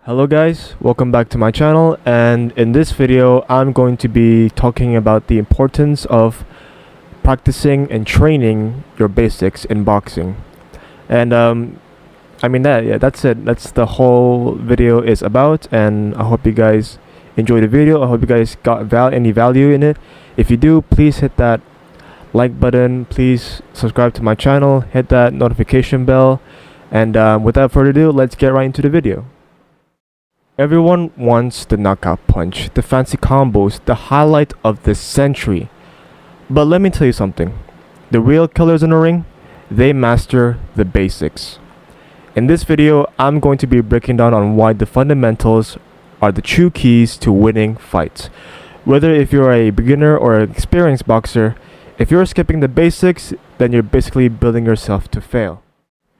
Hello guys, welcome back to my channel, and in this video I'm going to be talking about the importance of practicing and training your basics in boxing. And that's it. That's the whole video is about, and I hope you guys enjoyed the video. I hope you guys got any value in it. If you do, please hit that like button, please subscribe to my channel, hit that notification bell, and without further ado, let's get right into the video. Everyone wants the knockout punch, the fancy combos, the highlight of the century. But let me tell you something. The real killers in the ring, they master the basics. In this video, I'm going to be breaking down on why the fundamentals are the true keys to winning fights. Whether if you're a beginner or an experienced boxer, if you're skipping the basics, then you're basically building yourself to fail.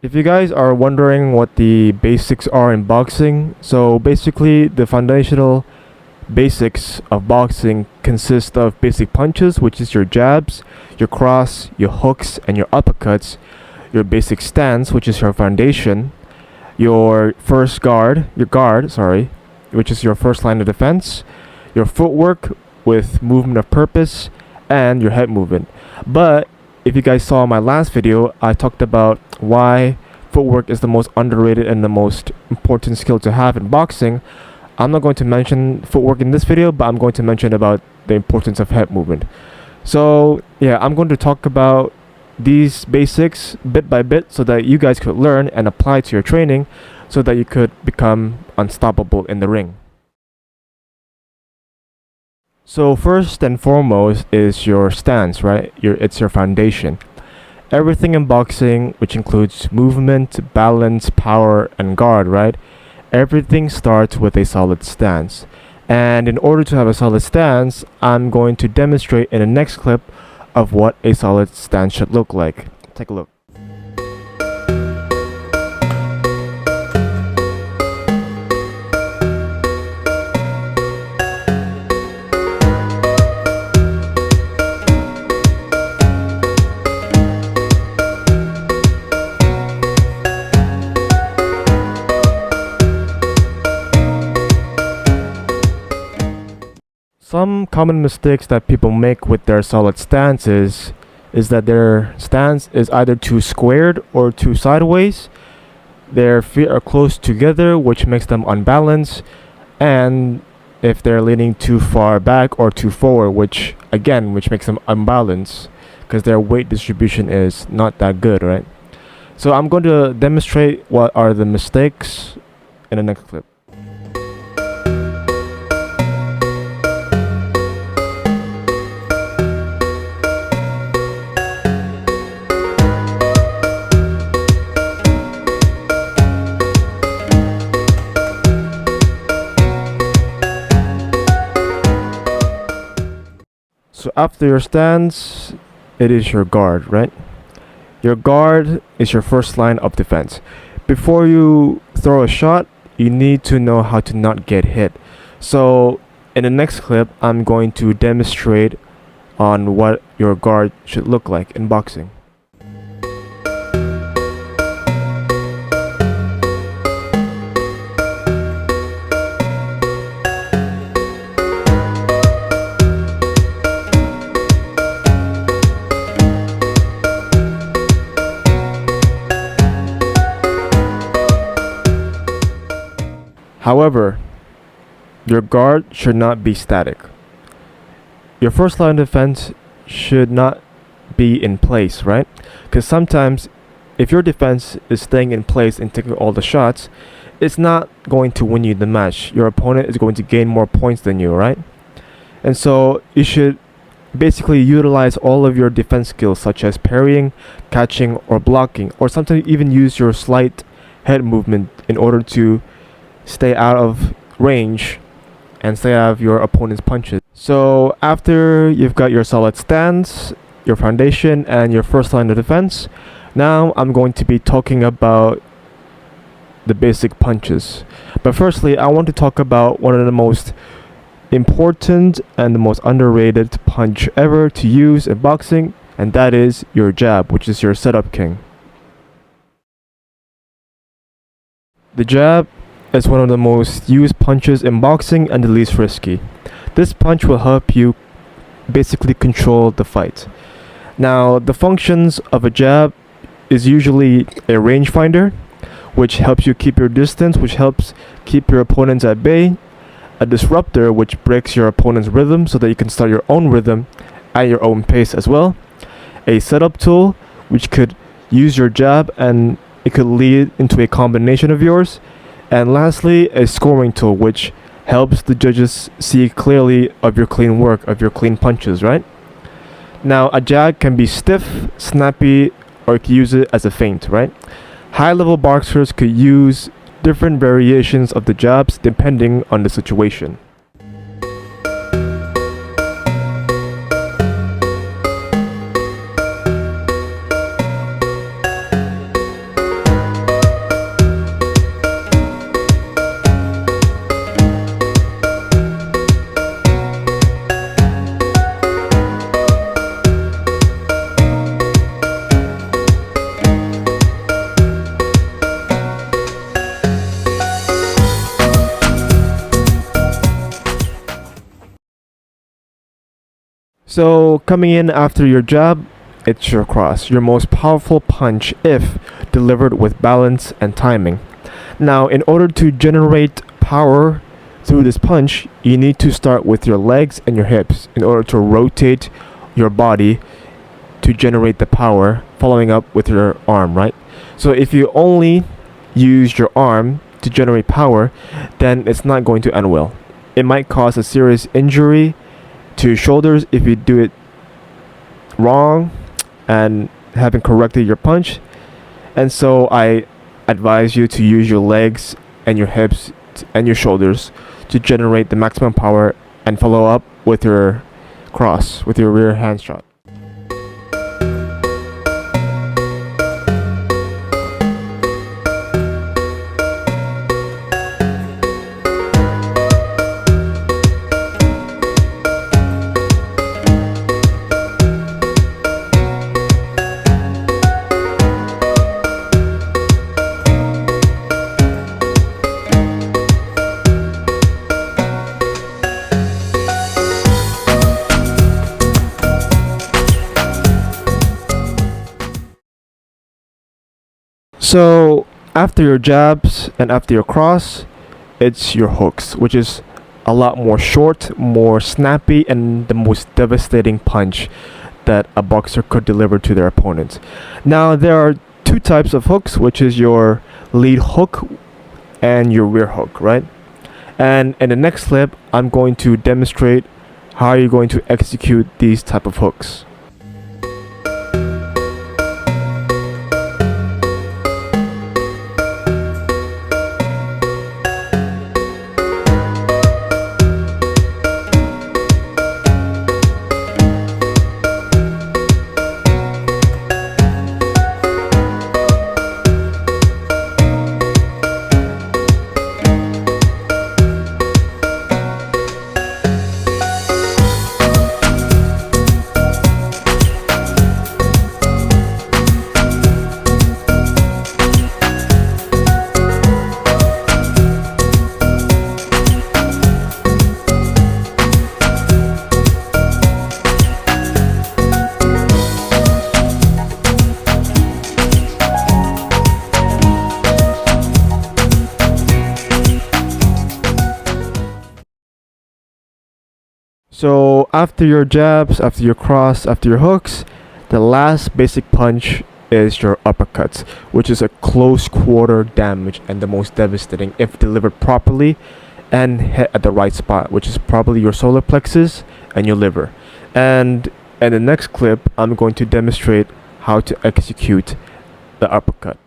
If you guys are wondering what the basics are in boxing, so basically the foundational basics of boxing consist of basic punches, which is your jabs, your cross, your hooks, and your uppercuts, your basic stance, which is your foundation, your guard, which is your first line of defense, your footwork with movement of purpose, and your head movement. But if you guys saw my last video, I talked about why footwork is the most underrated and the most important skill to have in boxing. I'm not going to mention footwork in this video, but I'm going to mention about the importance of head movement. So yeah, I'm going to talk about these basics bit by bit so that you guys could learn and apply to your training so that you could become unstoppable in the ring. So first and foremost is your stance, right? It's your foundation. Everything in boxing, which includes movement, balance, power, and guard, right? Everything starts with a solid stance. And in order to have a solid stance, I'm going to demonstrate in the next clip of what a solid stance should look like. Take a look. Some common mistakes that people make with their solid stances is that their stance is either too squared or too sideways. Their feet are close together, which makes them unbalanced, and if they're leaning too far back or too forward, which makes them unbalanced because their weight distribution is not that good, right? So I'm going to demonstrate what are the mistakes in the next clip. So after your stance, it is your guard, right? Your guard is your first line of defense. Before you throw a shot, you need to know how to not get hit. So in the next clip, I'm going to demonstrate on what your guard should look like in boxing. However, your guard should not be static. Your first line of defense should not be in place, right? Because sometimes if your defense is staying in place and taking all the shots, it's not going to win you the match. Your opponent is going to gain more points than you, right? And so you should basically utilize all of your defense skills such as parrying, catching, or blocking, or sometimes even use your slight head movement in order to stay out of range and stay out of your opponent's punches. So after you've got your solid stance, your foundation, and your first line of defense, now I'm going to be talking about the basic punches. But firstly, I want to talk about one of the most important and the most underrated punch ever to use in boxing, and that is your jab, which is your setup king. The jab is one of the most used punches in boxing and the least risky. This punch will help you basically control the fight. Now, the functions of a jab is usually a rangefinder, which helps you keep your distance, which helps keep your opponents at bay, a disruptor, which breaks your opponent's rhythm so that you can start your own rhythm at your own pace as well, a setup tool, which could use your jab and it could lead into a combination of yours, and lastly, a scoring tool, which helps the judges see clearly of your clean work, of your clean punches, right? Now, a jab can be stiff, snappy, or you can use it as a feint, right? High level boxers could use different variations of the jabs depending on the situation. So, coming in after your jab, it's your cross, your most powerful punch if delivered with balance and timing. Now, in order to generate power through this punch, you need to start with your legs and your hips in order to rotate your body to generate the power, following up with your arm, right? So, if you only use your arm to generate power, then it's not going to end well. It might cause a serious injury to your shoulders if you do it wrong and haven't corrected your punch. And so I advise you to use your legs and your hips and your shoulders to generate the maximum power and follow up with your cross, with your rear hand shot. So after your jabs and after your cross, it's your hooks, which is a lot more short, more snappy, and the most devastating punch that a boxer could deliver to their opponent. Now there are two types of hooks, which is your lead hook and your rear hook, right? And in the next clip, I'm going to demonstrate how you're going to execute these type of hooks. So after your jabs, after your cross, after your hooks, the last basic punch is your uppercuts, which is a close quarter damage and the most devastating if delivered properly and hit at the right spot, which is probably your solar plexus and your liver. And in the next clip, I'm going to demonstrate how to execute the uppercut.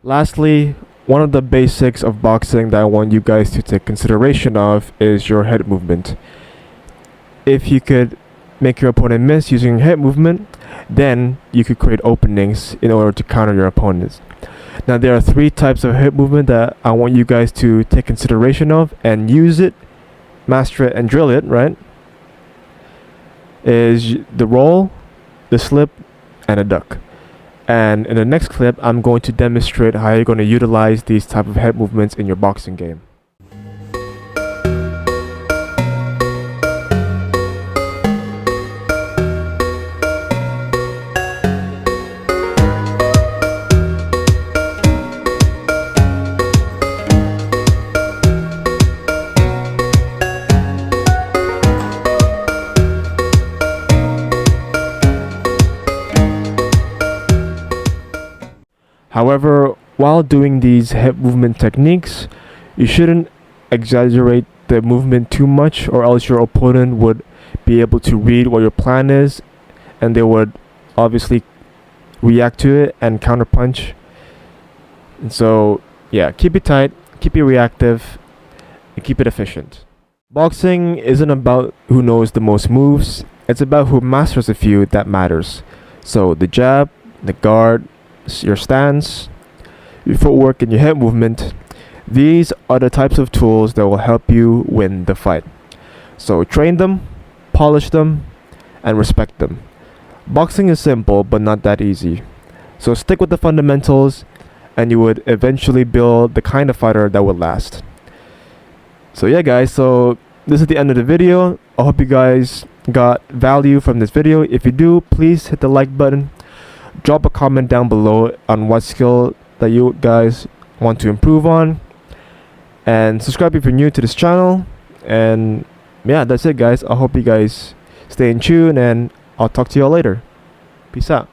Lastly, one of the basics of boxing that I want you guys to take consideration of is your head movement. If you could make your opponent miss using head movement, then you could create openings in order to counter your opponents. Now there are 3 types of head movement that I want you guys to take consideration of and use it, master it, and drill it, right? Is the roll, the slip, and a duck. And in the next clip, I'm going to demonstrate how you're going to utilize these type of head movements in your boxing game. However, while doing these head movement techniques, you shouldn't exaggerate the movement too much, or else your opponent would be able to read what your plan is and they would obviously react to it and counterpunch. And so, yeah, keep it tight, keep it reactive, and keep it efficient. Boxing isn't about who knows the most moves, it's about who masters a few that matters. So the jab, the guard, your stance, your footwork, and your head movement, these are the types of tools that will help you win the fight. So train them, polish them, and respect them. Boxing is simple but not that easy. So stick with the fundamentals and you would eventually build the kind of fighter that will last. So yeah guys, so this is the end of the video. I hope you guys got value from this video. If you do, please hit the like button. Drop a comment down below on what skill that you guys want to improve on, and subscribe if you're new to this channel. And yeah, that's it guys. I hope you guys stay in tune, and I'll talk to you all later. Peace out.